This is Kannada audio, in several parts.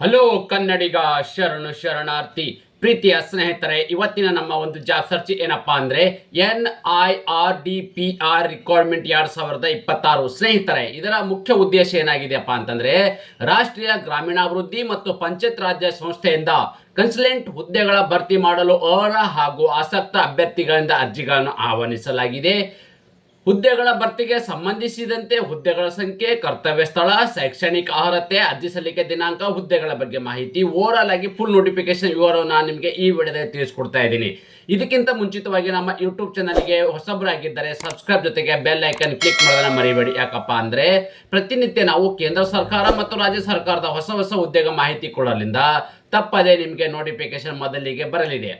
ಹಲೋ ಕನ್ನಡಿಗ ಶರಣು ಶರಣಾರ್ಥಿ ಪ್ರೀತಿಯ ಸ್ನೇಹಿತರೆ, ಇವತ್ತಿನ ನಮ್ಮ ಒಂದು ಜಾಬ್ ಸರ್ಚ್ ಏನಪ್ಪಾ ಅಂದ್ರೆ NIRDPR ರಿಕ್ವೈರ್ಮೆಂಟ್ 2026. ಸ್ನೇಹಿತರೆ, ಇದರ ಮುಖ್ಯ ಉದ್ದೇಶ ಏನಾಗಿದೆಯಪ್ಪ ಅಂತಂದ್ರೆ ರಾಷ್ಟ್ರೀಯ ಗ್ರಾಮೀಣಾಭಿವೃದ್ಧಿ ಮತ್ತು ಪಂಚಾಯತ್ ರಾಜ್ಯ ಸಂಸ್ಥೆಯಿಂದ ಕನ್ಸಲ್ಟೆಂಟ್ ಹುದ್ದೆಗಳ ಭರ್ತಿ ಮಾಡಲು ಅರ್ಹ ಹಾಗೂ ಆಸಕ್ತ ಅಭ್ಯರ್ಥಿಗಳಿಂದ ಅರ್ಜಿಗಳನ್ನು ಆಹ್ವಾನಿಸಲಾಗಿದೆ. ಹುದ್ದೆಗಳ ಭರ್ತಿಗೆ ಸಂಬಂಧಿಸಿದಂತೆ ಹುದ್ದೆಗಳ ಸಂಖ್ಯೆ, ಕರ್ತವ್ಯ ಸ್ಥಳ, ಶೈಕ್ಷಣಿಕ ಅರ್ಹತೆ, ಅರ್ಜಿ ಸಲ್ಲಿಕೆ ದಿನಾಂಕ, ಹುದ್ದೆಗಳ ಬಗ್ಗೆ ಮಾಹಿತಿ, ಓವರಾಲ್ ಆಗಿ ಫುಲ್ ನೋಟಿಫಿಕೇಶನ್ ವಿವರವನ್ನು ನಾನು ನಿಮಗೆ ಈ ವಿಡಿಯೋದಲ್ಲಿ ತಿಳಿಸ್ಕೊಡ್ತಾ ಇದ್ದೀನಿ. ಇದಕ್ಕಿಂತ ಮುಂಚಿತವಾಗಿ ನಮ್ಮ ಯೂಟ್ಯೂಬ್ ಚಾನಲ್ಗೆ ಹೊಸಬರಾಗಿದ್ದರೆ ಸಬ್ಸ್ಕ್ರೈಬ್ ಜೊತೆಗೆ ಬೆಲ್ ಐಕನ್ ಕ್ಲಿಕ್ ಮಾಡೋದನ್ನ ಮರಿಬೇಡಿ. ಯಾಕಪ್ಪ ಅಂದ್ರೆ ಪ್ರತಿನಿತ್ಯ ನಾವು ಕೇಂದ್ರ ಸರ್ಕಾರ ಮತ್ತು ರಾಜ್ಯ ಸರ್ಕಾರದ ಹೊಸ ಹೊಸ ಹುದ್ದೆಗಳ ಮಾಹಿತಿ ಕೊಡೋದ್ರಿಂದ ತಪ್ಪದೇ ನಿಮಗೆ ನೋಟಿಫಿಕೇಶನ್ ಮೊದಲಿಗೆ ಬರಲಿದೆ.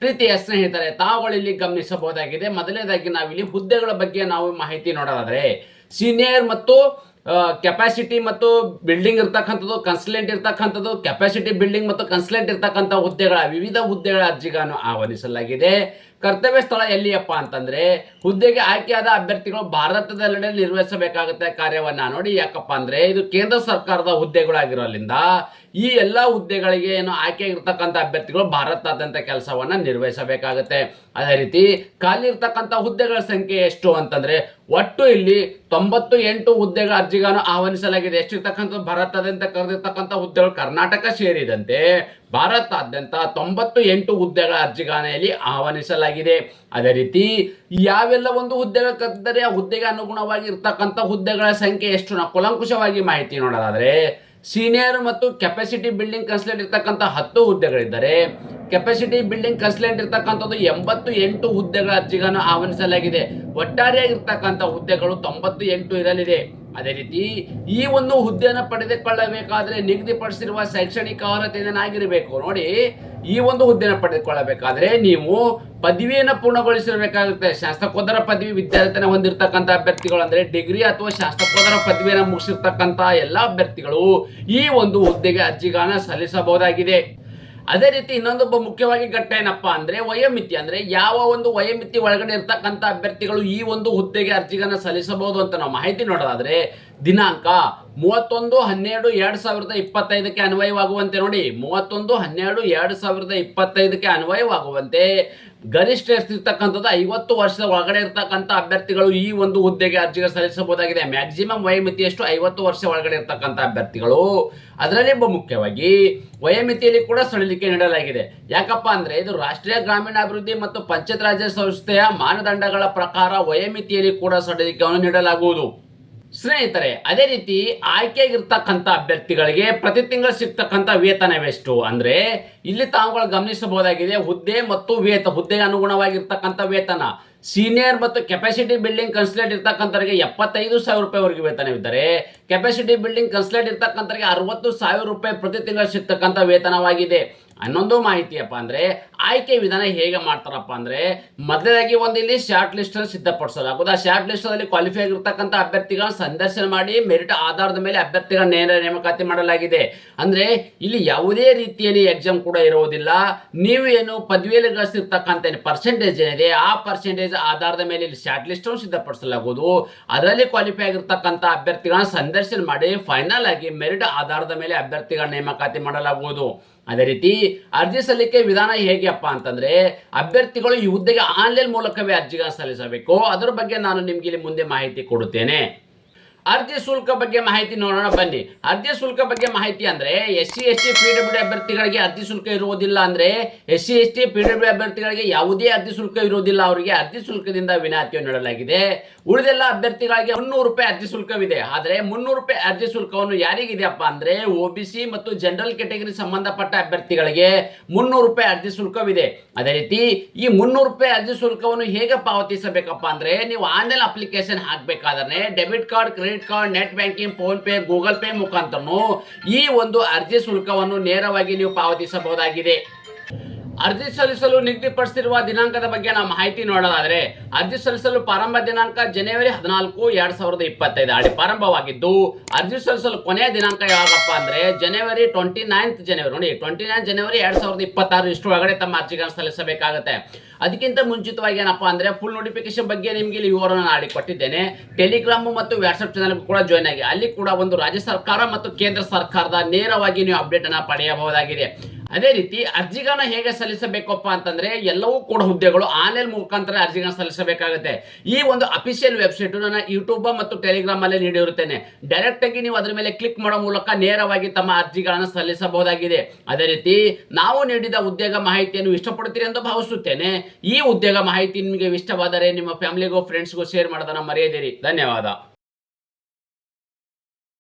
ಪ್ರೀತಿಯ ಸ್ನೇಹಿತರೆ, ತಾವುಗಳಲ್ಲಿ ಗಮನಿಸಬಹುದಾಗಿದೆ. ಮೊದಲನೇದಾಗಿ ನಾವಿಲ್ಲಿ ಹುದ್ದೆಗಳ ಬಗ್ಗೆ ನಾವು ಮಾಹಿತಿ ನೋಡೋದಾದ್ರೆ ಸೀನಿಯರ್ ಮತ್ತು ಕೆಪಾಸಿಟಿ ಮತ್ತು ಬಿಲ್ಡಿಂಗ್ ಇರ್ತಕ್ಕಂಥದ್ದು, ಕನ್ಸಲ್ಟೆಂಟ್ ಇರ್ತಕ್ಕಂಥದ್ದು, ಕೆಪಾಸಿಟಿ ಬಿಲ್ಡಿಂಗ್ ಮತ್ತು ಕನ್ಸಲ್ಟೆಂಟ್ ಇರ್ತಕ್ಕಂಥ ವಿವಿಧ ಹುದ್ದೆಗಳ ಅರ್ಜಿಗಳನ್ನು ಆಹ್ವಾನಿಸಲಾಗಿದೆ. ಕರ್ತವ್ಯ ಸ್ಥಳ ಎಲ್ಲಿಯಪ್ಪ ಅಂತಂದ್ರೆ ಹುದ್ದೆಗೆ ಆಯ್ಕೆಯಾದ ಅಭ್ಯರ್ಥಿಗಳು ಭಾರತದೆಲ್ಲೆಡೆ ನಿರ್ವಹಿಸಬೇಕಾಗುತ್ತೆ ಕಾರ್ಯವನ್ನ. ನೋಡಿ, ಯಾಕಪ್ಪ ಅಂದ್ರೆ ಇದು ಕೇಂದ್ರ ಸರ್ಕಾರದ ಹುದ್ದೆಗಳಾಗಿರೋದ್ರಿಂದ ಈ ಎಲ್ಲಾ ಹುದ್ದೆಗಳಿಗೆ ಏನು ಆಯ್ಕೆ ಇರ್ತಕ್ಕಂಥ ಅಭ್ಯರ್ಥಿಗಳು ಭಾರತಾದ್ಯಂತ ಕೆಲಸವನ್ನ ನಿರ್ವಹಿಸಬೇಕಾಗುತ್ತೆ. ಅದೇ ರೀತಿ ಖಾಲಿ ಇರ್ತಕ್ಕಂಥ ಹುದ್ದೆಗಳ ಸಂಖ್ಯೆ ಎಷ್ಟು ಅಂತಂದ್ರೆ ಒಟ್ಟು ಇಲ್ಲಿ 98 ಹುದ್ದೆಗಳ ಅರ್ಜಿಗಳನ್ನು ಆಹ್ವಾನಿಸಲಾಗಿದೆ. ಎಷ್ಟಿರ್ತಕ್ಕಂಥ ಭಾರತಾದ್ಯಂತ ಕರೆದಿರ್ತಕ್ಕಂಥ ಹುದ್ದೆಗಳು ಕರ್ನಾಟಕ ಸೇರಿದಂತೆ ಭಾರತಾದ್ಯಂತ 98 ಹುದ್ದೆಗಳ ಅರ್ಜಿಗಳನ್ನು ಆಹ್ವಾನಿಸಲಾಗಿದೆ. ಅದೇ ರೀತಿ ಯಾವೆಲ್ಲ ಒಂದು ಹುದ್ದೆಗಳು ಕರೆದಿದ್ದಾರೆ ಆ ಹುದ್ದೆಗೆ ಅನುಗುಣವಾಗಿ ಇರ್ತಕ್ಕಂಥ ಹುದ್ದೆಗಳ ಸಂಖ್ಯೆ ಎಷ್ಟು ನಾವು ಕೂಲಂಕುಷವಾಗಿ ಮಾಹಿತಿ ನೋಡೋದಾದ್ರೆ ಸೀನಿಯರ್ ಮತ್ತು ಕೆಪಾಸಿಟಿ ಬಿಲ್ಡಿಂಗ್ ಕನ್ಸಲ್ಟೆಂಟ್ ಇರ್ತಕ್ಕಂಥ 10 ಹುದ್ದೆಗಳಿದ್ದಾರೆ. ಕೆಪಾಸಿಟಿ ಬಿಲ್ಡಿಂಗ್ ಕನ್ಸಲ್ಟೆಂಟ್ ಇರ್ತಕ್ಕಂಥದ್ದು 88 ಹುದ್ದೆಗಳ ಅರ್ಜಿಗಳನ್ನು ಆಹ್ವಾನಿಸಲಾಗಿದೆ. ಒಟ್ಟಾರೆಯಾಗಿರ್ತಕ್ಕಂಥ ಹುದ್ದೆಗಳು 98 ಇರಲಿದೆ. ಅದೇ ರೀತಿ ಈ ಒಂದು ಹುದ್ದೆಯನ್ನು ಪಡೆದುಕೊಳ್ಳಬೇಕಾದ್ರೆ ನಿಗದಿಪಡಿಸಿರುವ ಶೈಕ್ಷಣಿಕ ಅರ್ಹತೆ ಏನಾಗಿರಬೇಕು. ನೋಡಿ, ಈ ಒಂದು ಹುದ್ದೆಯನ್ನು ಪಡೆದುಕೊಳ್ಳಬೇಕಾದ್ರೆ ನೀವು ಪದವಿಯನ್ನು ಪೂರ್ಣಗೊಳಿಸಿರಬೇಕಾಗುತ್ತೆ. ಶಾಸ್ತ್ರಕೋತ್ತರ ಪದವಿ ವಿದ್ಯಾರ್ಥಿನ ಹೊಂದಿರತಕ್ಕಂಥ ಅಭ್ಯರ್ಥಿಗಳು ಅಂದ್ರೆ ಡಿಗ್ರಿ ಅಥವಾ ಶಾಸ್ತ್ರಕೋತ್ತರ ಪದವಿಯನ್ನು ಮುಗಿಸಿರ್ತಕ್ಕಂಥ ಎಲ್ಲಾ ಅಭ್ಯರ್ಥಿಗಳು ಈ ಒಂದು ಹುದ್ದೆಗೆ ಅರ್ಜಿಗಳನ್ನ ಸಲ್ಲಿಸಬಹುದಾಗಿದೆ. ಅದೇ ರೀತಿ ಇನ್ನೊಂದು ಮುಖ್ಯವಾಗಿ ಘಟ್ಟ ಏನಪ್ಪಾ ಅಂದ್ರೆ ವಯೋಮಿತಿ, ಅಂದ್ರೆ ಯಾವ ಒಂದು ವಯೋಮಿತಿ ಒಳಗಡೆ ಇರ್ತಕ್ಕಂಥ ಅಭ್ಯರ್ಥಿಗಳು ಈ ಒಂದು ಹುದ್ದೆಗೆ ಅರ್ಜಿಗಳನ್ನ ಸಲ್ಲಿಸಬಹುದು ಅಂತ ನಾವು ಮಾಹಿತಿ ನೋಡೋದಾದ್ರೆ ದಿನಾಂಕ 31/12/2025 ಅನ್ವಯವಾಗುವಂತೆ ನೋಡಿ 31/12/2025 ಅನ್ವಯವಾಗುವಂತೆ ಗರಿಷ್ಠ ಇರ್ತಕ್ಕಂಥದ್ದು 50 ವರ್ಷದ ಒಳಗಡೆ ಇರ್ತಕ್ಕಂಥ ಅಭ್ಯರ್ಥಿಗಳು ಈ ಒಂದು ಹುದ್ದೆಗೆ ಅರ್ಜಿಗಳು ಸಲ್ಲಿಸಬಹುದಾಗಿದೆ. ಮ್ಯಾಕ್ಸಿಮಮ್ ವಯೋಮಿತಿ ಎಷ್ಟು 50 ವರ್ಷ ಒಳಗಡೆ ಇರ್ತಕ್ಕಂಥ ಅಭ್ಯರ್ಥಿಗಳು. ಅದರಲ್ಲಿ ಮುಖ್ಯವಾಗಿ ವಯೋಮಿತಿಯಲ್ಲಿ ಕೂಡ ಸಡಿಲಿಕೆ ನೀಡಲಾಗಿದೆ. ಯಾಕಪ್ಪ ಅಂದ್ರೆ ಇದು ರಾಷ್ಟ್ರೀಯ ಗ್ರಾಮೀಣಾಭಿವೃದ್ಧಿ ಮತ್ತು ಪಂಚಾಯತ್ ರಾಜ್ಯ ಸಂಸ್ಥೆಯ ಮಾನದಂಡಗಳ ಪ್ರಕಾರ ವಯೋಮಿತಿಯಲ್ಲಿ ಕೂಡ ಸಡಿಲಿಕೆಯನ್ನು ನೀಡಲಾಗುವುದು. ಸ್ನೇಹಿತರೆ, ಅದೇ ರೀತಿ ಆಯ್ಕೆಗಿರ್ತಕ್ಕಂಥ ಅಭ್ಯರ್ಥಿಗಳಿಗೆ ಪ್ರತಿ ತಿಂಗಳು ಸಿಗ್ತಕ್ಕಂಥ ವೇತನವೆಷ್ಟು ಅಂದ್ರೆ ಇಲ್ಲಿ ತಾವುಗಳು ಗಮನಿಸಬಹುದಾಗಿದೆ. ಹುದ್ದೆ ಮತ್ತು ಹುದ್ದೆಗೆ ಅನುಗುಣವಾಗಿರ್ತಕ್ಕಂಥ ವೇತನ ಸೀನಿಯರ್ ಮತ್ತು ಕೆಪಾಸಿಟಿ ಬಿಲ್ಡಿಂಗ್ ಕನ್ಸಲ್ಟೆಂಟ್ ಇರ್ತಕ್ಕಂಥವರಿಗೆ 75,000 ರೂಪಾಯಿವರೆಗೆ ವೇತನವಿದ್ದರೆ ಕೆಪಾಸಿಟಿ ಬಿಲ್ಡಿಂಗ್ ಕನ್ಸಲ್ಟೆಂಟ್ ಇರ್ತಕ್ಕಂಥವರಿಗೆ 60,000 ರೂಪಾಯಿ ಪ್ರತಿ ತಿಂಗಳು ಸಿಗ್ತಕ್ಕಂಥ ವೇತನವಾಗಿದೆ. ಅನ್ನೊಂದು ಮಾಹಿತಿಯಪ್ಪ ಅಂದ್ರೆ ಆಯ್ಕೆ ವಿಧಾನ ಹೇಗೆ ಮಾಡ್ತಾರಪ್ಪ ಅಂದ್ರೆ ಮೊದಲಾಗಿ ಇಲ್ಲಿ ಶಾರ್ಟ್ ಲಿಸ್ಟ್ ಅನ್ನು ಸಿದ್ಧಪಡಿಸಲಾಗುವುದು. ಆ ಶಾರ್ಟ್ ಲಿಸ್ಟ್ ಅಲ್ಲಿ ಕ್ವಾಲಿಫೈ ಆಗಿರ್ತಕ್ಕಂಥ ಅಭ್ಯರ್ಥಿಗಳನ್ನ ಸಂದರ್ಶನ ಮಾಡಿ ಮೆರಿಟ್ ಆಧಾರದ ಮೇಲೆ ಅಭ್ಯರ್ಥಿಗಳ ನೇಮಕಾತಿ ಮಾಡಲಾಗಿದೆ. ಅಂದ್ರೆ ಇಲ್ಲಿ ಯಾವುದೇ ರೀತಿಯಲ್ಲಿ ಎಕ್ಸಾಮ್ ಕೂಡ ಇರುವುದಿಲ್ಲ. ನೀವು ಏನು ಪದವಿಯಲ್ಲಿ ಗಳಿಸಿರ್ತಕ್ಕಂಥ ಪರ್ಸೆಂಟೇಜ್ ಏನಿದೆ ಆ ಪರ್ಸೆಂಟೇಜ್ ಆಧಾರದ ಮೇಲೆ ಇಲ್ಲಿ ಶಾರ್ಟ್ ಲಿಸ್ಟ್ ಅನ್ನು ಸಿದ್ಧಪಡಿಸಲಾಗುವುದು. ಅದರಲ್ಲಿ ಕ್ವಾಲಿಫೈ ಆಗಿರ್ತಕ್ಕಂಥ ಅಭ್ಯರ್ಥಿಗಳನ್ನ ಸಂದರ್ಶನ ಮಾಡಿ ಫೈನಲ್ ಆಗಿ ಮೆರಿಟ್ ಆಧಾರದ ಮೇಲೆ ಅಭ್ಯರ್ಥಿಗಳ ನೇಮಕಾತಿ ಮಾಡಲಾಗುವುದು. ಅದೇ ರೀತಿ ಅರ್ಜಿ ಸಲ್ಲಿಕೆ ವಿಧಾನ ಹೇಗೆಪ್ಪ ಅಂತಂದ್ರೆ ಅಭ್ಯರ್ಥಿಗಳು ಈ ಹುದ್ದೆಗೆ ಆನ್ಲೈನ್ ಮೂಲಕವೇ ಅರ್ಜಿಗಳನ್ನು ಸಲ್ಲಿಸಬೇಕು. ಅದರ ಬಗ್ಗೆ ನಾನು ನಿಮ್ಗೆ ಇಲ್ಲಿ ಮುಂದೆ ಮಾಹಿತಿ ಕೊಡುತ್ತೇನೆ. ಅರ್ಜಿ ಶುಲ್ಕ ಬಗ್ಗೆ ಮಾಹಿತಿ ನೋಡೋಣ ಬನ್ನಿ. ಅರ್ಜಿ ಶುಲ್ಕ ಬಗ್ಗೆ ಮಾಹಿತಿ ಅಂದ್ರೆ SC ST PWD ಅಭ್ಯರ್ಥಿಗಳಿಗೆ ಅರ್ಜಿ ಶುಲ್ಕ ಇರುವುದಿಲ್ಲ. ಅಂದ್ರೆ SC ST PWD ಅಭ್ಯರ್ಥಿಗಳಿಗೆ ಯಾವುದೇ ಅರ್ಜಿ ಶುಲ್ಕ ಇರುವುದಿಲ್ಲ. ಅವರಿಗೆ ಅರ್ಜಿ ಶುಲ್ಕದಿಂದ ವಿನಾಯಿತಿಯನ್ನು ನೀಡಲಾಗಿದೆ. ಉಳಿದೆಲ್ಲ ಅಭ್ಯರ್ಥಿಗಳಿಗೆ 300 ರೂಪಾಯಿ ಅರ್ಜಿ ಶುಲ್ಕವಿದೆ. ಆದ್ರೆ 300 ರೂಪಾಯಿ ಅರ್ಜಿ ಶುಲ್ಕವನ್ನು ಯಾರಿಗಿದೆಯಪ್ಪ ಅಂದ್ರೆ OBC ಮತ್ತು ಜನರಲ್ ಕ್ಯಾಟಗರಿ ಸಂಬಂಧಪಟ್ಟ ಅಭ್ಯರ್ಥಿಗಳಿಗೆ 300 ರೂಪಾಯಿ ಅರ್ಜಿ ಶುಲ್ಕವಿದೆ. ಅದೇ ರೀತಿ ಈ 300 ರೂಪಾಯಿ ಅರ್ಜಿ ಶುಲ್ಕವನ್ನು ಹೇಗೆ ಪಾವತಿಸಬೇಕಪ್ಪ ಅಂದ್ರೆ ನೀವು ಆನ್ಲೈನ್ ಅಪ್ಲಿಕೇಶನ್ ಹಾಕಬೇಕಾದ್ರೆ debit card, credit card, net banking, PhonePe, Google Pay ಮುಖಾಂತರ ಈ ಒಂದು ಅರ್ಜಿ ಶುಲ್ಕವನ್ನು ನೇರವಾಗಿ ನೀವು ಪಾವತಿಸಬಹುದಾಗಿದೆ. ಅರ್ಜಿ ಸಲ್ಲಿಸಲು ನಿಗದಿಪಡಿಸಿರುವ ದಿನಾಂಕದ ಬಗ್ಗೆ ನಾವು ಮಾಹಿತಿ ನೋಡೋದಾದ್ರೆ, ಅರ್ಜಿ ಸಲ್ಲಿಸಲು ಪ್ರಾರಂಭ ದಿನಾಂಕ ಜನವರಿ 14, 2025 ಅಡಿ ಪ್ರಾರಂಭವಾಗಿದ್ದು, ಅರ್ಜಿ ಸಲ್ಲಿಸಲು ಕೊನೆಯ ದಿನಾಂಕ ಯಾವಾಗಪ್ಪ ಅಂದ್ರೆ ಜನವರಿ 29 ಜನವರಿ ನೋಡಿ 29 ಜನವರಿ 2026 ಇಷ್ಟು ಒಳಗಡೆ ತಮ್ಮ ಅರ್ಜಿಗಳನ್ನು ಸಲ್ಲಿಸಬೇಕಾಗುತ್ತೆ. ಅದಕ್ಕಿಂತ ಮುಂಚಿತವಾಗಿ ಏನಪ್ಪಾ ಅಂದ್ರೆ ಫುಲ್ ನೋಟಿಫಿಕೇಶನ್ ಬಗ್ಗೆ ನಿಮಗೆ ಇಲ್ಲಿ ವಿವರವನ್ನು ನಾಡಿ ಕೊಟ್ಟಿದ್ದೇನೆ. ಟೆಲಿಗ್ರಾಮ್ ಮತ್ತು ವಾಟ್ಸ್ಆಪ್ ಚಾನಲ್ ಕೂಡ ಜಾಯ್ನ್ ಆಗಿ ಅಲ್ಲಿ ಕೂಡ ಒಂದು ರಾಜ್ಯ ಸರ್ಕಾರ ಮತ್ತು ಕೇಂದ್ರ ಸರ್ಕಾರದ ನೇರವಾಗಿ ನೀವು ಅಪ್ಡೇಟ್ ಅನ್ನ ಪಡೆಯಬಹುದಾಗಿದೆ. ಅದೇ ರೀತಿ ಅರ್ಜಿಗಳನ್ನ ಹೇಗೆ ಸಲ್ಲಿಸಬೇಕಪ್ಪ ಅಂತಂದ್ರೆ ಎಲ್ಲವೂ ಕೂಡ ಹುದ್ದೆಗಳು ಆನ್ಲೈನ್ ಮುಖಾಂತರ ಅರ್ಜಿಗಳನ್ನ ಸಲ್ಲಿಸಬೇಕಾಗುತ್ತೆ. ಈ ಒಂದು ಅಫಿಷಿಯಲ್ ವೆಬ್ಸೈಟ್ ನನ್ನ ಯೂಟ್ಯೂಬ್ ಮತ್ತು ಟೆಲಿಗ್ರಾಮ್ ಅಲ್ಲಿ ನೀಡಿರುತ್ತೇನೆ. ಡೈರೆಕ್ಟ್ ಆಗಿ ನೀವು ಅದರ ಮೇಲೆ ಕ್ಲಿಕ್ ಮಾಡೋ ಮೂಲಕ ನೇರವಾಗಿ ತಮ್ಮ ಅರ್ಜಿಗಳನ್ನು ಸಲ್ಲಿಸಬಹುದಾಗಿದೆ. ಅದೇ ರೀತಿ ನಾವು ನೀಡಿದ ಉದ್ಯೋಗ ಮಾಹಿತಿಯನ್ನು ಇಷ್ಟಪಡುತ್ತೀರಿ ಎಂದು ಭಾವಿಸುತ್ತೇನೆ. ಈ ಉದ್ಯೋಗ ಮಾಹಿತಿ ನಿಮಗೆ ಇಷ್ಟವಾದರೆ ನಿಮ್ಮ ಫ್ಯಾಮಿಲಿಗೂ ಫ್ರೆಂಡ್ಸ್ಗೂ ಶೇರ್ ಮಾಡೋದನ್ನ ಮರೆಯದಿರಿ. ಧನ್ಯವಾದ.